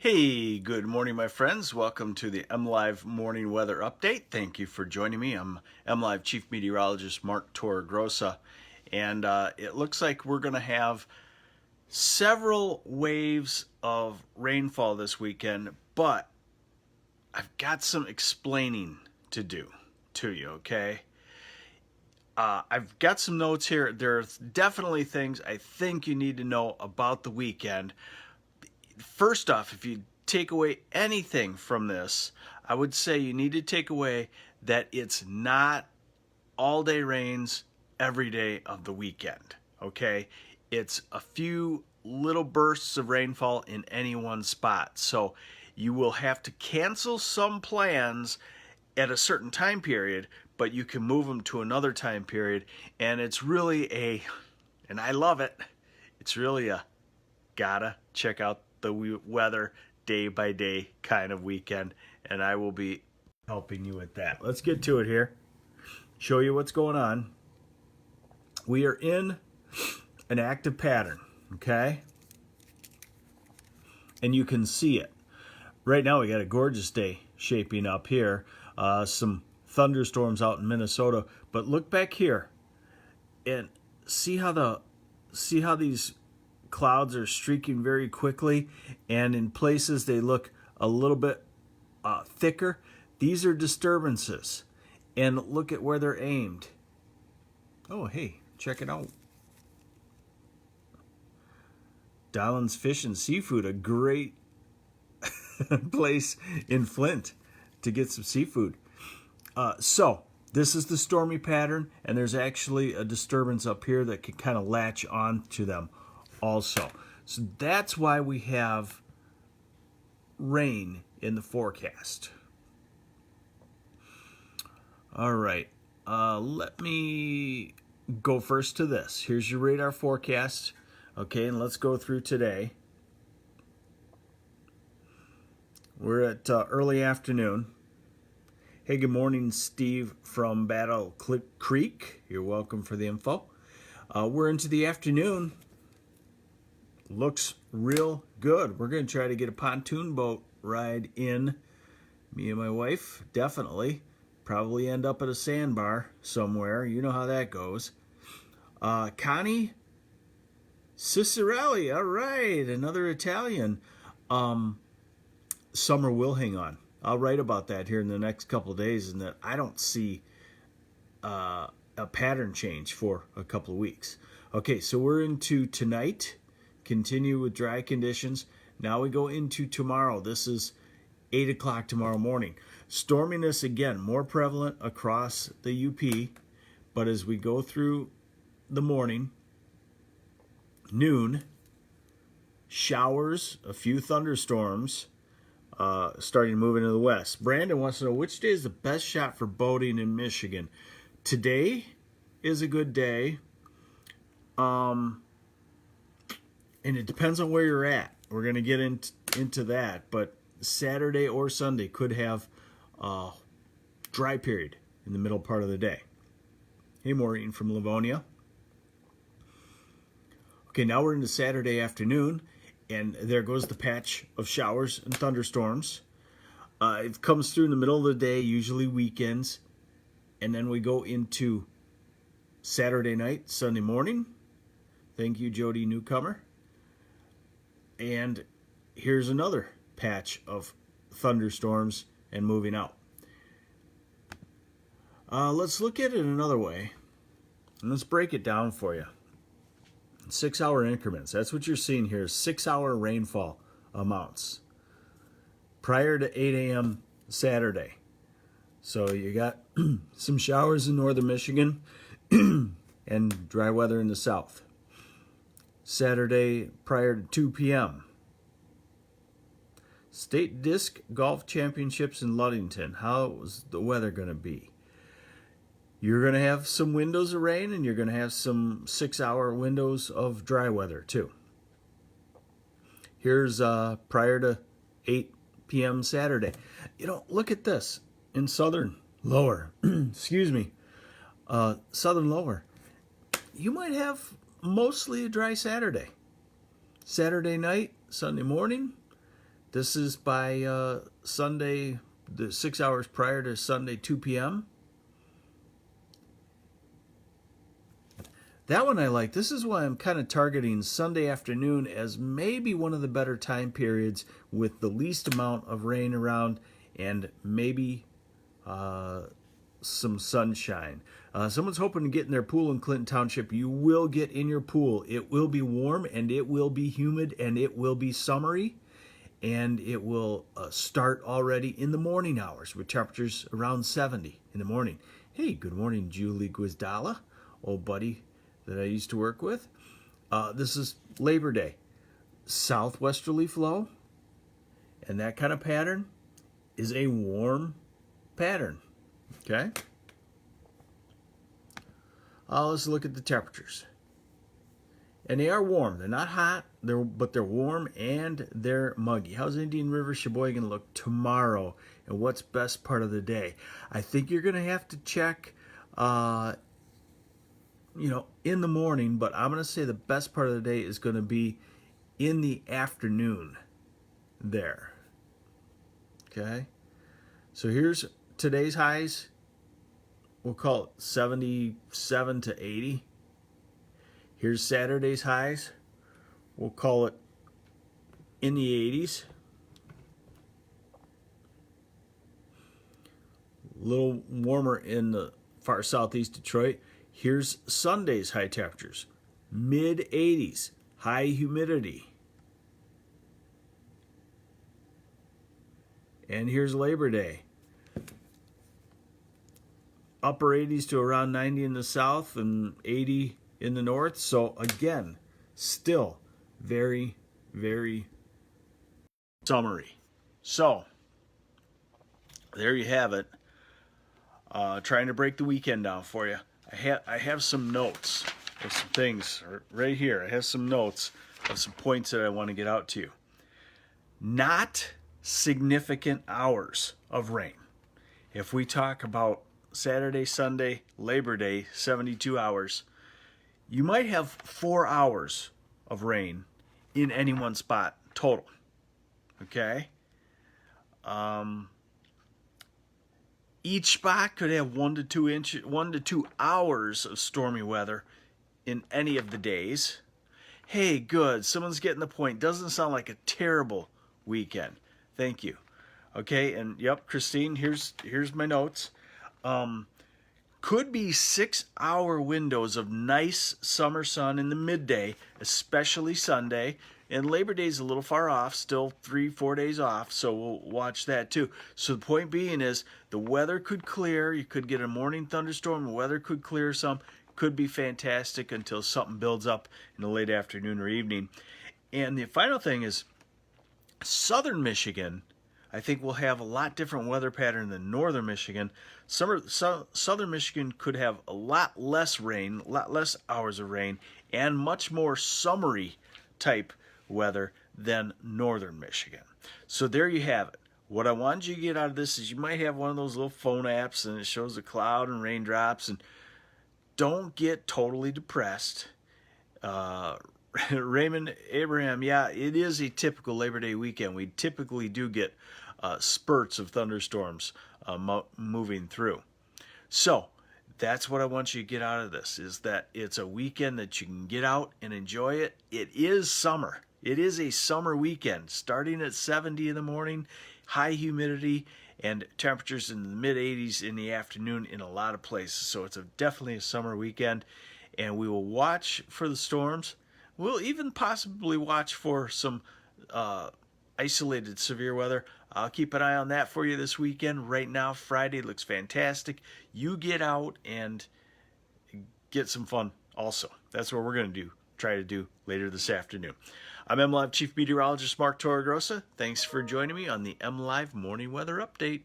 Hey, good morning, my friends. Welcome to the MLive Morning Weather Update. Thank you for joining me. I'm MLive Chief Meteorologist Mark Torregrossa, and it looks like we're going to have several waves of rainfall this weekend, but I've got some explaining to do to you, okay? I've got some notes here. There's definitely things I think you need to know about the weekend. First off, if you take away anything from this, I would say you need to take away that it's not all day rains every day of the weekend, okay? It's a few little bursts of rainfall in any one spot. So you will have to cancel some plans at a certain time period, but you can move them to another time period. And it's really and I love it, it's really a gotta check out the weather day by day kind of weekend, and I will be helping you with that. Let's get to it here. Show you what's going on. We are in an active pattern, okay? And you can see it. Right now we got a gorgeous day shaping up here. Some thunderstorms out in Minnesota, but look back here and see how these clouds are streaking very quickly, and in places they look a little bit thicker. These are disturbances, and look at where they're aimed. Oh, hey, check it out. Donald's Fish and Seafood, a great place in Flint to get some seafood. So this is the stormy pattern, and there's actually a disturbance up here that can kind of latch on to them also. So that's why we have rain in the forecast. All right, let me go first to this. Here's your radar forecast. Okay, and let's go through today. We're at early afternoon. Hey, good morning, Steve from Battle Creek. You're welcome for the info. We're into the afternoon. Looks real good. We're going to try to get a pontoon boat ride in. Me and my wife, definitely. Probably end up at a sandbar somewhere. You know how that goes. Connie Cicerelli. All right, another Italian. Summer will hang on. I'll write about that here in the next couple of days, and that I don't see a pattern change for a couple of weeks. Okay, so we're into tonight. Continue with dry conditions. Now we go into tomorrow. This is 8 o'clock tomorrow morning. Storminess again, more prevalent across the UP, but as we go through the morning, noon, showers, a few thunderstorms, starting to move into the west. Brandon wants to know, which day is the best shot for boating in Michigan? Today is a good day. And it depends on where you're at. We're going to get into that. But Saturday or Sunday could have a dry period in the middle part of the day. Hey, Maureen from Livonia. Okay, now we're into Saturday afternoon. And there goes the patch of showers and thunderstorms. It comes through in the middle of the day, usually weekends. And then we go into Saturday night, Sunday morning. Thank you, Jody Newcomer. And here's another patch of thunderstorms and moving out. Let's look at it another way. And let's break it down for you. 6-hour increments. That's what you're seeing here. 6-hour rainfall amounts prior to 8 a.m. Saturday. So you got some showers in northern Michigan and dry weather in the south. Saturday prior to 2 p.m. State Disc Golf Championships in Ludington. How is the weather going to be? You're going to have some windows of rain, and you're going to have some 6-hour windows of dry weather too. Here's prior to 8 p.m. Saturday. You know, look at this in southern lower. Excuse me. Southern lower. You might have mostly a dry Saturday. Saturday night, Sunday morning, This is by Sunday, the 6 hours prior to Sunday 2 p.m. That one I like. This is why I'm kind of targeting Sunday afternoon as maybe one of the better time periods with the least amount of rain around and maybe some sunshine. Someone's hoping to get in their pool in Clinton Township. You will get in your pool. It will be warm and it will be humid and it will be summery. And it will start already in the morning hours with temperatures around 70 in the morning. Hey, good morning, Julie Guizdala, old buddy that I used to work with. This is Labor Day. Southwesterly flow, and that kind of pattern is a warm pattern. Okay? Let's look at the temperatures. And they are warm. They're not hot, but they're warm and they're muggy. How's Indian River Sheboygan look tomorrow? And what's best part of the day? I think you're going to have to check in the morning, but I'm going to say the best part of the day is going to be in the afternoon there. Okay? So here's today's highs. We'll call it 77 to 80. Here's Saturday's highs. We'll call it in the 80s. A little warmer in the far southeast Detroit. Here's Sunday's high temperatures. Mid-80s. High humidity. And here's Labor Day. Upper 80s to around 90 in the south and 80 in the north. So again, still very, very summery. So there you have it. Trying to break the weekend down for you. I have some notes of some things right here. I have some notes of some points that I want to get out to you. Not significant hours of rain. If we talk about Saturday, Sunday, Labor Day, 72 hours, you might have 4 hours of rain in any one spot total. Okay? Each spot could have 1 to 2 hours of stormy weather in any of the days. Hey, good. Someone's getting the point. Doesn't sound like a terrible weekend. Thank you. Okay, and yep, Christine, here's my notes. Could be 6-hour windows of nice summer sun in the midday, especially Sunday. And Labor Day's a little far off, still 3-4 days off, so we'll watch that too. So the point being is the weather could clear. You could get a morning thunderstorm. The weather could clear some. Could be fantastic until something builds up in the late afternoon or evening. And the final thing is southern Michigan, I think, will have a lot different weather pattern than northern Michigan. Southern Michigan could have a lot less rain, a lot less hours of rain, and much more summery type weather than northern Michigan. So there you have it. What I wanted you to get out of this is you might have one of those little phone apps and it shows the cloud and raindrops, and don't get totally depressed. Raymond Abraham, yeah, it is a typical Labor Day weekend. We typically do get spurts of thunderstorms moving through. So that's what I want you to get out of this, is that it's a weekend that you can get out and enjoy it. It is summer. It is a summer weekend, starting at 70 in the morning, high humidity, and temperatures in the mid-80s in the afternoon in a lot of places. So it's definitely a summer weekend, and we will watch for the storms. We'll even possibly watch for some isolated severe weather. I'll keep an eye on that for you this weekend. Right now, Friday looks fantastic. You get out and get some fun also. That's what we're going to try to do later this afternoon. I'm MLive Chief Meteorologist Mark Torregrossa. Thanks for joining me on the MLive Morning Weather Update.